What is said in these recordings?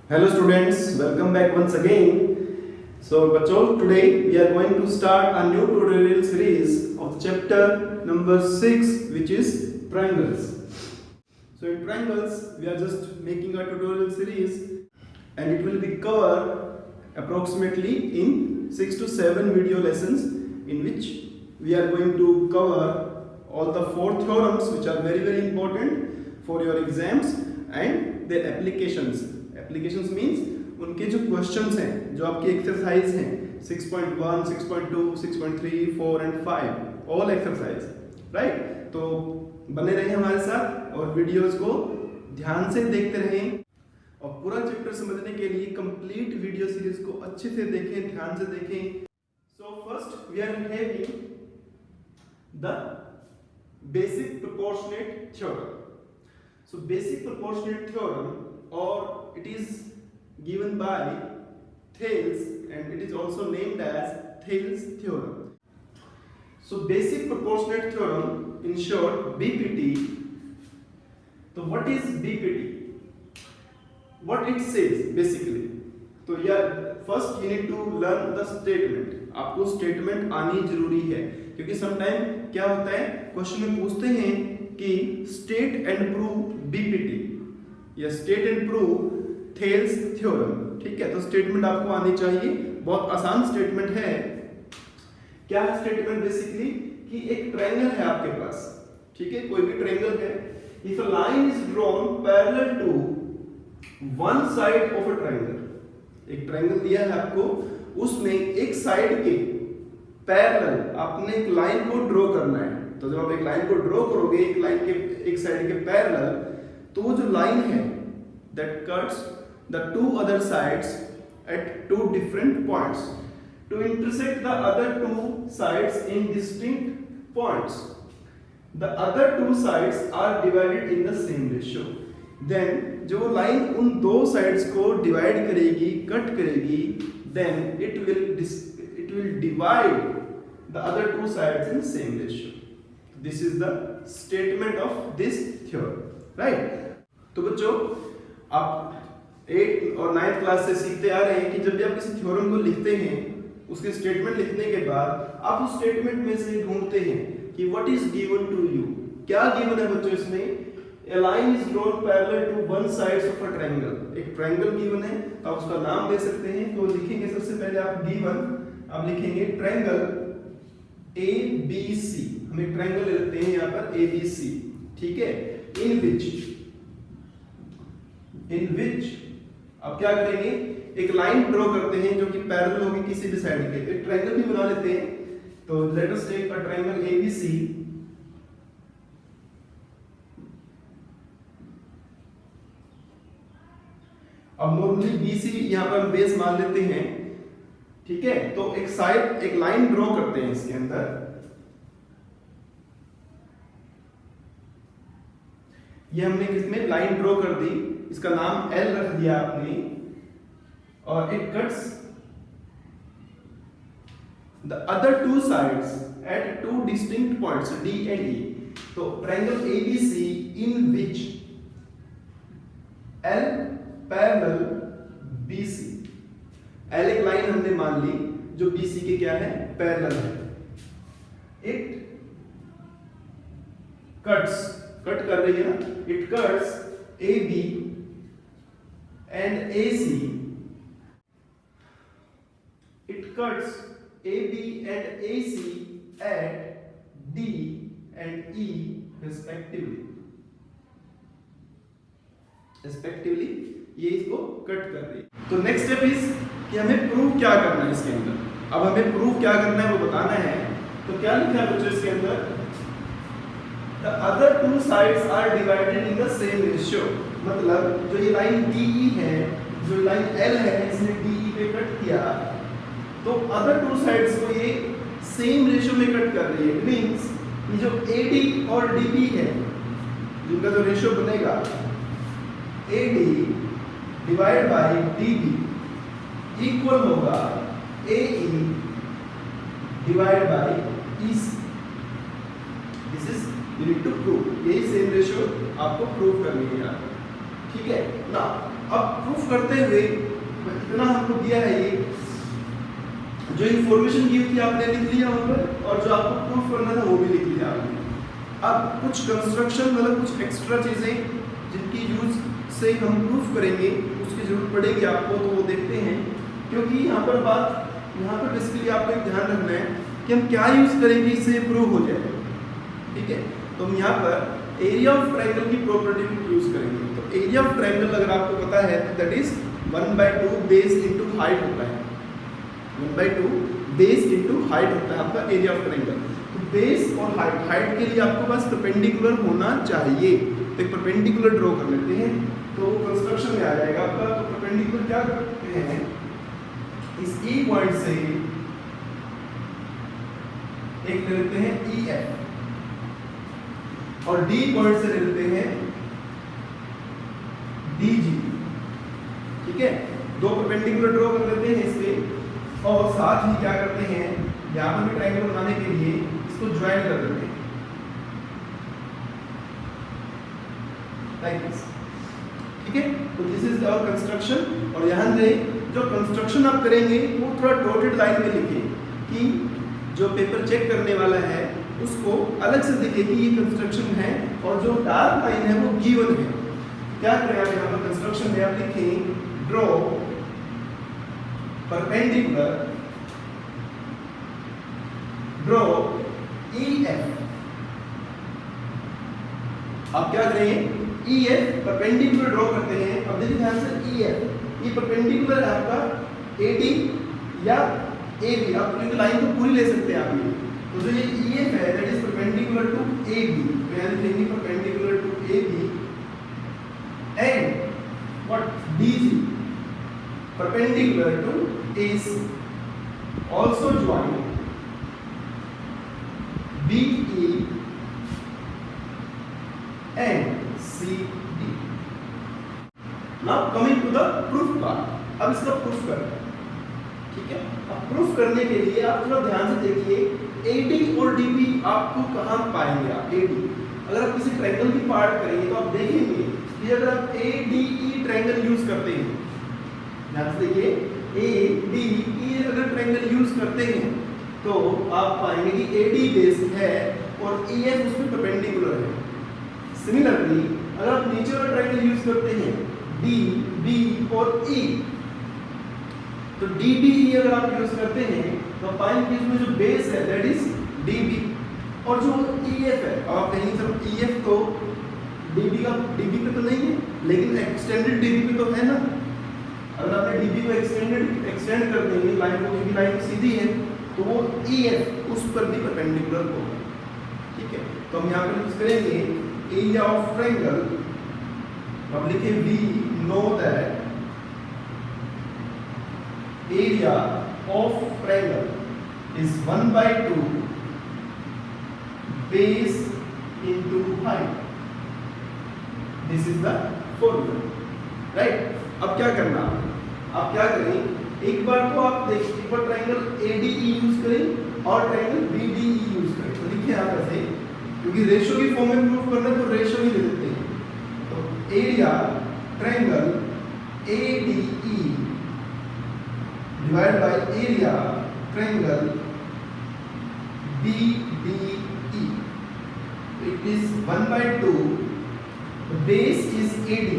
Hello students, welcome back once again. So bachcho, today we are going to start a new tutorial series of chapter number 6, which is triangles. So in triangles we are just making a tutorial series and it will be covered approximately in 6 to 7 video lessons, in which we are going to cover all the 4 theorems which are very important for your exams and their applications. Applications means उनके जो questions हैं, जो आपकी exercise हैं 6.1, 6.2, 6.3, 4 and 5 all exercise, right. तो बने रहें हमारे साथ और वीडियोस को ध्यान से देखते रहें और पूरा चैप्टर समझने के लिए कंप्लीट वीडियो सीरीज को अच्छे से देखें, ध्यान से देखें। So first we are having the basic proportionate theorem. So basic proportionate theorem, or it is given by Thales and it is also named as Thales theorem. So basic proportionate theorem, in short BPT. So what is BPT? What it says basically? तो यार first you need to learn the statement. आपको statement आनी जरूरी है, क्योंकि sometime क्या होता है, क्वेश्चन में पूछते हैं कि state and prove BPT या state and prove Thales theorem, ठीक है। तो स्टेटमेंट आपको आनी चाहिए, बहुत आसान स्टेटमेंट है। क्या है स्टेटमेंट? बेसिकली कि एक ट्रायंगल है आपके पास, ठीक है, कोई भी ट्रायंगल है। If a line is drawn parallel to one side of a triangle, एक ट्रायंगल दिया है आपको, उसमें एक साइड के पैरेलल आपने एक लाइन को ड्रॉ करना है। तो जब आप एक लाइन को ड्रॉ करोगे, एक लाइन के एक साइड के पैरेलल, तो वो जो लाइन है that cuts the two other sides at two different points to intersect the other two sides in distinct points. The other two sides are divided in the same ratio. Then जो line उन दो sides को divide करेगी, cut करेगी, then it will divide the other two sides in same ratio. This is the statement of this theorem, right? तो बच्चों, आप 8th और 9th क्लास से सीखते आ रहे हैं कि जब भी आप किसी थ्योरम को लिखते हैं, उसके स्टेटमेंट लिखने के बाद आप उस स्टेटमेंट में से ढूंढते हैं कि what is given to you. क्या गिवन है बच्चों इसमें? A line is drawn parallel to one sides of a triangle. एक ट्रायंगल गिवन है, तो आप उसका नाम दे सकते हैं। तो लिखेंगे सबसे पहले आप गिवन, आप लिखेंगे ट्रायंगल ABC। हम एक ट्रायंगल ले लेते हैं यहाँ पर ABC, ठीक है। इन विच अब क्या करेंगे, एक लाइन ड्रॉ करते हैं जो कि पैरेलल होगी किसी भी साइड के। एक ट्रायंगल भी बना लेते हैं। तो let us take a triangle ABC। अब नॉर्मली BC यहां पर बेस मान लेते हैं, ठीक है। तो एक साइड एक लाइन ड्रॉ करते हैं इसके अंदर। ये हमने किसमें लाइन ड्रॉ कर दी, इसका नाम L रख दिया आपने, और it cuts the other two sides at two distinct points D and E। तो triangle ABC in which L parallel BC। L एक लाइन हमने मान ली जो BC के क्या है, पैरेलल है। इट कट्स, कट कर रही है ना, it cuts AB and AC, it cuts AB and AC at D and E respectively। ये इसको कट कर रही है। तो नेक्स्ट स्टेप इज कि हमें प्रूव क्या करना है इसके अंदर। अब हमें प्रूव क्या करना है वो बताना है। तो क्या लिखा है बच्चों इसके अंदर? The other two sides are divided in the same ratio। मतलब जो ये लाइन DE है, जो लाइन L है, इसने DE पे कट किया, तो अदर टू साइड्स को ये सेम रेशियो में कट कर रही है। मींस ये जो AD और DB है, जिनका जो रेशियो बनेगा AD divide by DB equal होगा AE divide by EC। This is you need to prove. यही सेम रेशियो आपको प्रूव करनी है यहाँ, ठीक है ना। अब प्रूफ करते हुए इतना हमको दिया है, ये जो इन्फॉर्मेशन दी थी आपने लिख लिया वहाँ पर, और जो आपको प्रूफ करना था वो भी लिख लिया आपने। अब कुछ कंस्ट्रक्शन मतलब कुछ एक्स्ट्रा चीज़ें जिनकी यूज से हम प्रूफ करेंगे, उसकी जरूरत पड़ेगी आपको, तो वो देखते हैं। क्योंकि यहाँ पर बेसिकली आपको एक ध्यान रखना है कि हम क्या यूज करेंगे इससे प्रूव हो जाए, ठीक है। तो हम यहाँ पर एरिया ऑफ ट्रायंगल की प्रॉपर्टी यूज करेंगे। तो एरिया ऑफ ट्रायंगल अगर आपको पता है that is 1/2 base into height होता है। 1/2 बेस इंटू हाइट होता है आपका एरिया ऑफ ट्रायंगल। तो बेस और हाइट के लिए आपको बस परपेंडिकुलर होना चाहिए। तो एक परपेंडिकुलर ड्रॉ कर लेते हैं, तो कंस्ट्रक्शन में आ जाएगा आपका। तो परपेंडिकुलर क्या करते हैं, इस E पॉइंट से एक ले लेते हैं EF, और D पॉइंट से ले लेते हैं DG, ठीक है। दो परपेंडिकुलर ड्रॉ कर लेते हैं इसके, और साथ ही क्या करते हैं, यहाँ पर भी ट्रायंगल बनाने के लिए इसको ज्वाइन कर देते हैं लाइक दिस, ठीक है। तो दिस इज आवर कंस्ट्रक्शन। और यहाँ से जो कंस्ट्रक्शन आप करेंगे वो थोड़ा डॉटेड लाइन में लिखें, कि जो पेपर चेक करने वाला है उसको अलग से दिखे कि ये कंस्ट्रक्शन है, और जो डार्क लाइन है वो गिवन है। क्या करें आप यहाँ पर कंस्ट्रक्शन में आप लिखें ड्रॉ परपेंडिकुलर, ड्रॉ EF। आप क्या करें, EF परपेंडिकुलर ड्रॉ करते हैं। अब देखिए ध्यान से, EF ये परपेंडिकुलर है आपका AD या AB, आप लाइन को पूरी ले सकते हैं आप ये। तो जो ये EF है that is perpendicular to AB, तो यहाँ लिखेंगे perpendicular to AB, and what DG perpendicular to AC, also join BE and CD। Now coming to the proof part, अब इसका प्रूफ करना है, ठीक है। अब प्रूफ करने के लिए आप थोड़ा ध्यान से देखिए AD और DB आपको कहाँ पाएंगे। आप AD अगर आप किसी ट्रायंगल की पार्ट करेंगे तो आप देखेंगे कि अगर आप ADE ट्रायंगल यूज करते हैं, ध्यान से देखिए ADE अगर ट्रायंगल यूज करते हैं तो आप पाएंगे कि AD बेस है और EF उसमें परपेंडिकुलर है। सिमिलरली अगर आप नीचे वाला ट्रायंगल यूज करते हैं D, B और E, तो DBE अगर आप यूज करते हैं तो पाएंगे कि इसमें जो बेस है दैट इज DB, और जो EF है, अब आप कहेंगे सर EF तो DB पे तो नहीं है, लेकिन एक्सटेंडेड DB पे तो है ना। अगर आपने DB को एक्सटेंड कर देंगे लाइन को, क्योंकि लाइन सीधी है, तो वो EF उस पर भी परपेंडिकुलर होगा, ठीक है। तो हम यहाँ पर यूज करेंगे एरिया ऑफ ट्रायंगल। अब लिखे we know that area of triangle is 1/2 base into height। This is the formula, right. अब क्या करना, आप क्या करें, एक बार तो आप देखिए, एक बार ट्रायंगल ADE यूज करें और ट्रायंगल BDE यूज करें। तो देखिए आप ऐसे, क्योंकि रेशियो की फॉर्म में प्रूफ करना है तो रेशियो ही ले लेते हैं। तो area triangle ADE divide by area triangle BDE, it is 1/2, the base is AD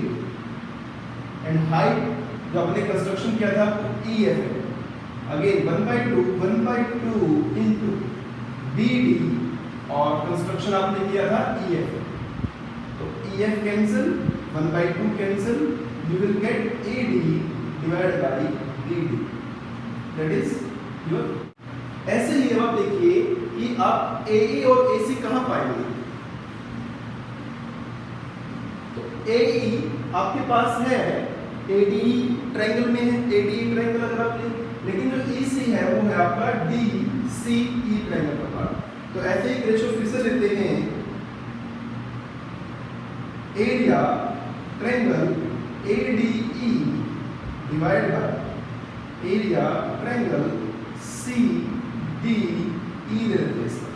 and height जो आपने कंस्ट्रक्शन किया था EF है, अगेन 1/2 into BD, और कंस्ट्रक्शन आपने किया था EF, तो EF cancel, 1/2 cancel, you will get AD divided by BD, that is your। ऐसे ही आप देखिए कि आप AE और AC कहाँ पाएंगे। तो AE आपके पास है, ADE ट्रायंगल में है, ADE ट्रायंगल अगर आप लेकिन जो EC है वो है आपका DCE ट्रायंगल का पार्ट। तो ऐसे ही रेशियो फिर से लेते हैं, area triangle ADE divide by area triangle CDE ले लेते हैं,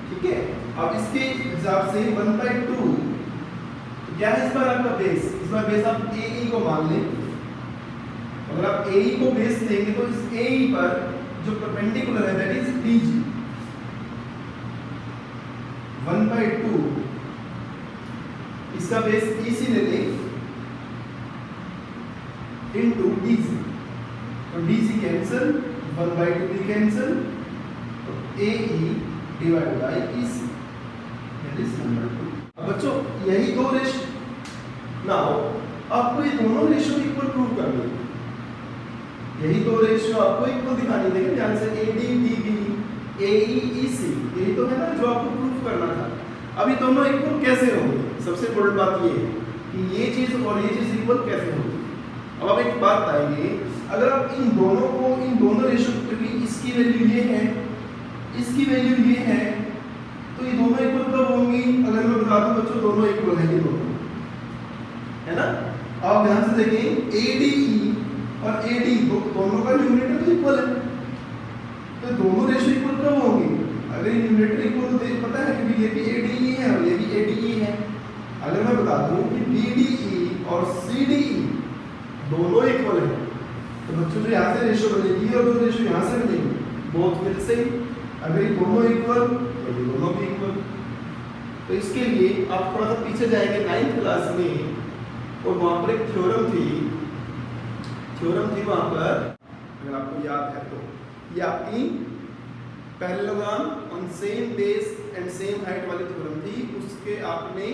ठीक है। अब इसके हिसाब से 1/2 क्या है इस बार आपका बेस? इस बार बेस आप AE को मान लें। अगर आप AE को बेस लेंगे तो इस AE पर जो परपेंडिकुलर है दैट इज DG 1/2 इसका बेस EC ले लें into DG, तो DG कैंसिल, 1/2 भी कैंसिल, तो AE divide by EC that is number 2। अब बच्चों यही दो रेशियो, नाउ आपको ये दोनों रेशियो इक्वल प्रूव करनी है। यही दो रेशियो आपको इक्वल दिखानी है। देखिए ध्यान से AD DB AE EC, यही तो है ना जो आपको प्रूव करना था। अब ये दोनों इक्वल कैसे होंगे? सबसे इम्पोर्टेंट बात ये है कि ये चीज और ये चीज इक्वल कैसे होगी। अब आप एक बात बताएंगे, अगर आप इन दोनों रेशियो, क्योंकि इसकी वैल्यू ये है, इसकी वैल्यू ये है, तो ये दोनों इक्वल कब होंगी? अगर मैं बता दूं बच्चों दोनों इक्वल है, ये दोनों है ना। आप ध्यान से देखें ADE और AD दोनों का न्यूमरेटर तो इक्वल है, तो दोनों रेशियो इक्वल कब होंगे? अगर ये न्यूमरेटर इक्वल हो तो पता है क्योंकि ये भी ADE है और ये भी ADE है। अगर मैं बता दूं कि BDE और CDE दोनों इक्वल है, तो बच्चों जो यहाँ से रेशियो बनेगी और दो रेशियो यहाँ से बनेगी, बोथ विल सेम। अगर ये दोनों इक्वल तो ये दोनों भी इक्वल। तो इसके लिए आप थोड़ा सा पीछे जाएंगे 9th क्लास में, और वहाँ पर एक थ्योरम थी वहाँ पर, अगर आपको याद है तो, ये आपकी parallelogram on same base and same height वाली थ्योरम थी। उसके आपने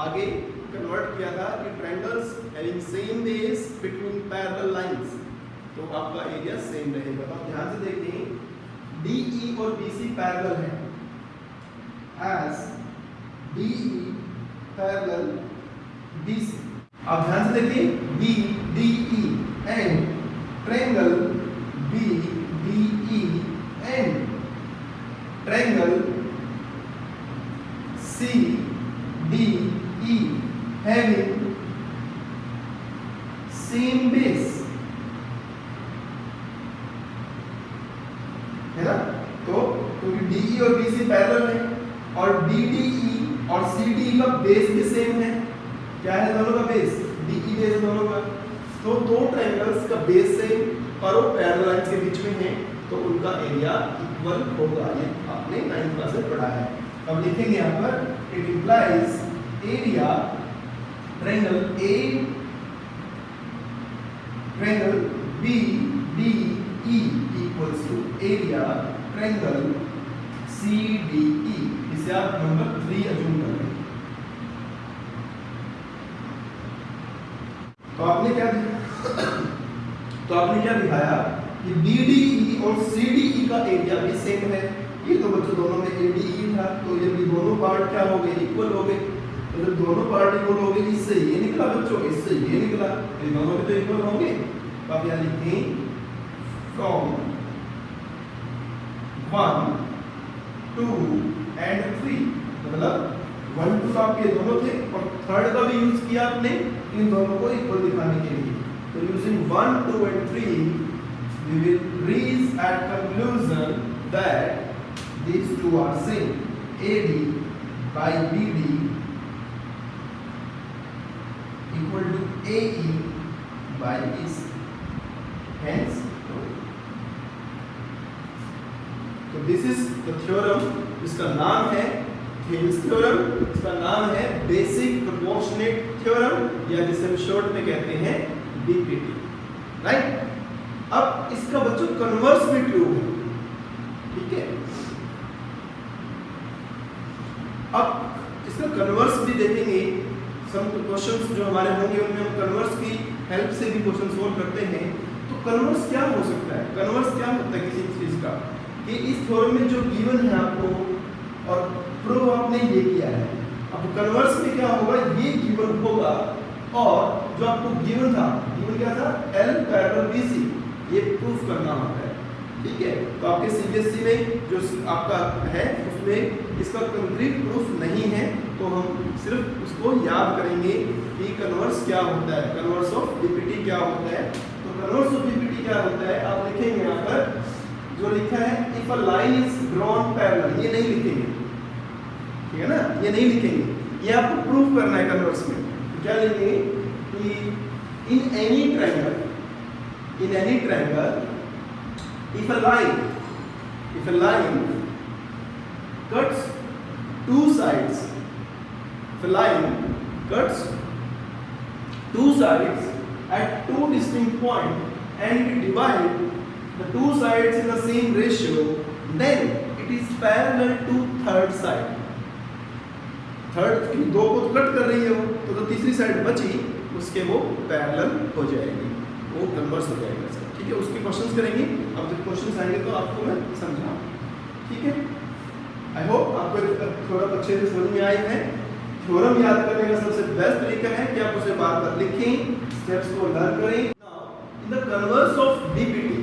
आगे कन्वर्ट किया था कि triangles having same base between parallel lines, तो आपका एरिया सेम रहेगा। तो आप ध्यान से देखें DE और BC पैरेलल है, as DE पैरेलल BC। आप ध्यान से देखिए BDE and triangle BDE and triangle CDE having same base, है ना। तो क्योंकि DE और BC पैरेलल है और BDE और CDE का बेस भी सेम है। क्या है दोनों का बेस? DE बेस दोनों का। तो दो ट्रायंगल्स का बेस सेम और वो पैरेलल लाइंस के बीच में है, तो उनका एरिया इक्वल होगा। ये आपने 9th क्लास में पढ़ा है। अब लिखेंगे यहाँ पर it implies area triangle BDE equals to area triangle CDE। इसे आप नंबर 3 अज्यूम कर लें। तो आपने क्या दिखाया कि BDE और CDE का एरिया भी सेम है। ये तो बच्चों दोनों में ADE था, तो ये भी दोनों पार्ट क्या हो गए? इक्वल हो गए। तो जब दोनों पार्ट इक्वल हो गए, इससे ये निकला बच्चों, इससे ये निकला, ये दोनों भी तो इक्वल होंगे। तो आप यहाँ लिखें फ्रॉम 1 2 एंड 3, मतलब 1 2 आपके दोनों थे और थर्ड का भी यूज किया आपने इन दोनों को इक्वल दिखाने के लिए। तो using 1 2 and 3 we will reach at conclusion that these two are same, AD by BD equal to AE by EC, hence तो this is the theorem, इसका नाम है थेल्स थ्योरम, इसका नाम है बेसिक प्रोपोर्शनेट थ्योरम, या जिसे हम शॉर्ट में कहते हैं BPT, राइट। अब इसका बच्चों कन्वर्स भी ट्रू है, ठीक है। अब इसका कन्वर्स भी देखेंगे, सब क्वेश्चंस जो हमारे होंगे उनमें हम कन्वर्स की हेल्प से भी क्वेश्चन सोल्व करते हैं। तो कन्वर्स क्या हो सकता है? कन्वर्स क्या होता है किसी चीज का कि इस थ्योरम में जो गिवन है आपको और प्रूव आपने ये किया है, अब कन्वर्स में क्या होगा? ये गिवन होगा और जो आपको गिवन था, गिवन क्या था? L पैरेलल BC, ये प्रूफ करना होता है, ठीक है। तो आपके CBSE में जो आपका है उसमें इसका कंक्रीट प्रूफ नहीं है, तो हम सिर्फ उसको याद करेंगे कि कन्वर्स क्या होता है, कन्वर्स ऑफ BPT क्या होता है। तो कन्वर्स ऑफ BPT क्या होता है आप लिखेंगे यहाँ पर, जो लिखा है if a line is drawn parallel, ये नहीं लिखेंगे, ठीक है ना, ये नहीं लिखेंगे, ये आपको प्रूफ करना है कन्वर्स में। क्या लेंगे कि in any triangle if a line cuts two sides, if a line cuts two sides at two distinct points and we divide the two sides in the same ratio, then it is parallel to third side. Third दो को cut कर रही है वो, तो जो तीसरी side बची उसके वो पैरेलल हो जाएगी, वो कन्वर्स हो जाएगा सर। ठीक है, उसके क्वेश्चंस करेंगे। अब जब क्वेश्चंस आएंगे तो आपको मैं समझाऊं। ठीक है, आई होप आपको थोड़ा अच्छे से समझ में आई है। थ्योरम याद करने का सबसे बेस्ट तरीका है कि आप उसे बार बार लिखें, स्टेप्स को लर्न करें। Now in the converse of BPT,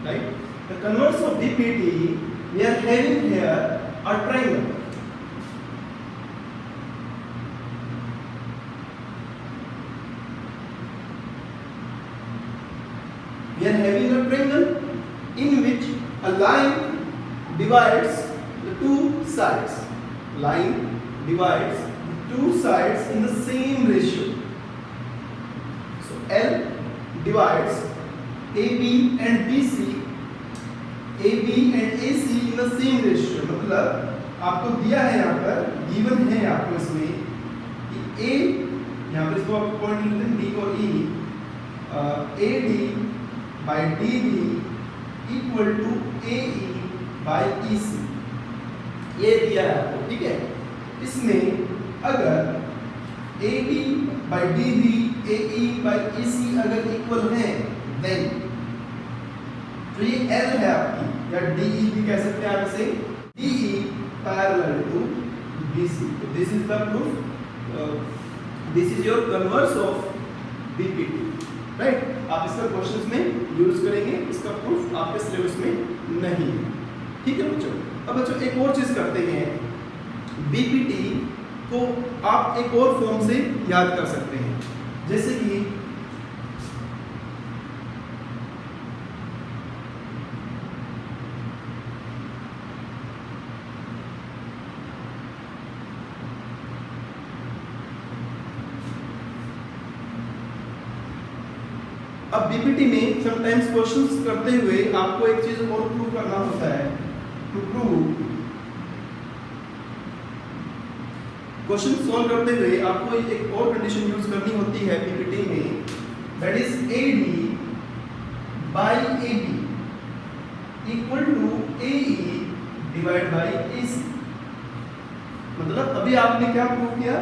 right, the converse of BPT we are having here a triangle. We are having a triangle in which a line divides the two sides. Line divides the two sides in the same ratio. So L divides AB and BC, AB and AC in the same ratio. मतलब आपको दिया है यहाँ पर, given है आपको इसमें कि A, यहाँ पर इसको आप पॉइंट लेते हैं D और E, AD by DB equal to AE by EC, ये दिया है आपको। ठीक है, इसमें अगर AD by DB AE by EC अगर इक्वल है, देन तो ये L है आपकी, या DE भी कह सकते हैं आप इसे, DE parallel to BC। This is the proof, this is your converse of BPT, right. आप इसका क्वेश्चंस में यूज करेंगे, इसका प्रूफ आपके सिलेबस में नहीं है। ठीक है बच्चों, अब बच्चों एक और चीज करते हैं, बीपीटी को आप एक और फॉर्म से याद कर सकते हैं, जैसे कि अब बीपीटी में समटाइम्स क्वेश्चंस करते हुए आपको एक चीज और प्रूव करना होता है। टू प्रूव, क्वेश्चन सॉल्व करते हुए आपको एक और कंडीशन यूज करनी होती है बीपीटी में, that is AD by AB equal to AE divide by AC। मतलब अभी आपने क्या प्रूव किया,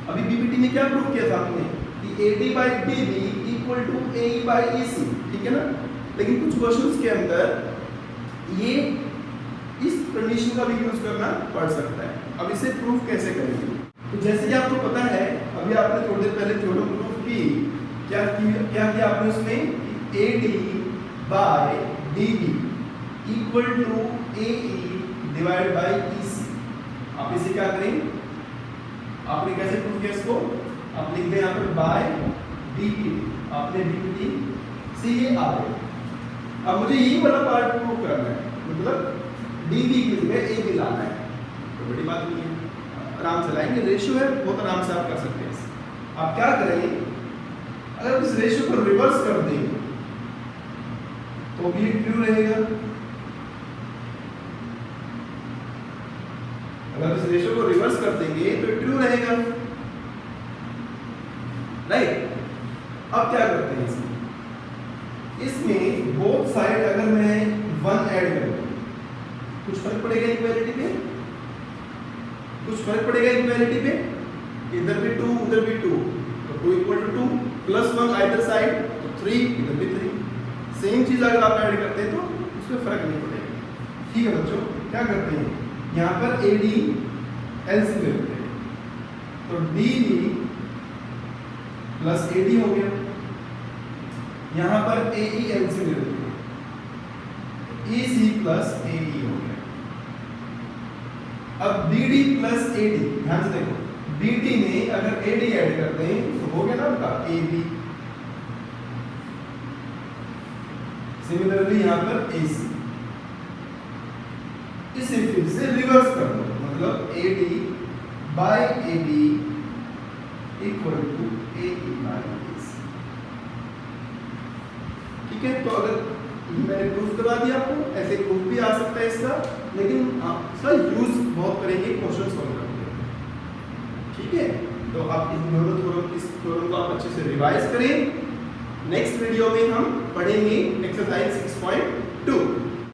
अभी बीपीटी में क्या प्रूव किया था आपने कि AD by DB equal to AE by EC, ठीक है ना। लेकिन कुछ क्वेश्चंस के अंदर ये इस कंडीशन का भी यूज करना पड़ सकता है। अब इसे प्रूफ कैसे करेंगे, तो जैसे कि आपको पता है, अभी आपने थोड़ी देर पहले थ्योरम प्रूफ की, क्या किया आपने उसमें, AD by DB equal to AE divide by EC। आप इसे क्या करें, आपने कैसे प्रूफ किया इसको, आप लिख दें यहाँ पर बाय DPT, आपने DPT से ये आ गया। अब मुझे ये वाला पार्ट प्रूव करना है, मतलब DB की जगह AB लाना है, तो बड़ी बात नहीं है, आराम से लाएंगे, रेशियो है, बहुत आराम से आप कर सकते हैं। आप क्या करें, अगर इस रेशियो को रिवर्स कर दें तो भी ट्रू रहेगा, अगर इस रेशियो को रिवर्स कर देंगे तो ट्रू रहेगा, राइट। अब क्या करते हैं इसमें बोथ साइड अगर मैं 1 ऐड करूं, कुछ फर्क पड़ेगा इक्वालिटी पे, कुछ फर्क पड़ेगा इक्वालिटी पे, इधर भी 2 उधर भी 2, तो 2 equal to 2 plus 1 either side, तो 3 इधर भी 3। सेम चीज अगर आप ऐड करते हैं तो उसमें फर्क नहीं पड़ेगा। ठीक है बच्चों, क्या करते हैं, यहाँ पर AD LCM ले लेते हैं, तो DB प्लस AD हो गया, यहाँ पर AE LCM ले लेते हैं, EC प्लस AE हो गया। अब BD प्लस AD, ध्यान से देखो, BD में अगर AD ऐड करते हैं तो हो गया ना आपका AB, सिमिलरली यहाँ पर AC। इसे फिर से रिवर्स कर दो, मतलब AD by AB equal to A by S. ठीक है, तो अगर मैंने प्रूफ करवा दिया आपको, ऐसे प्रूफ भी आ सकता है इसका, लेकिन आप सर यूज बहुत करेंगे क्वेश्चन सॉल्व करने में। ठीक है, तो आप इस थ्योरम को आप अच्छे से रिवाइज करें। नेक्स्ट वीडियो में हम पढ़ेंगे एक्सरसाइज 6.1।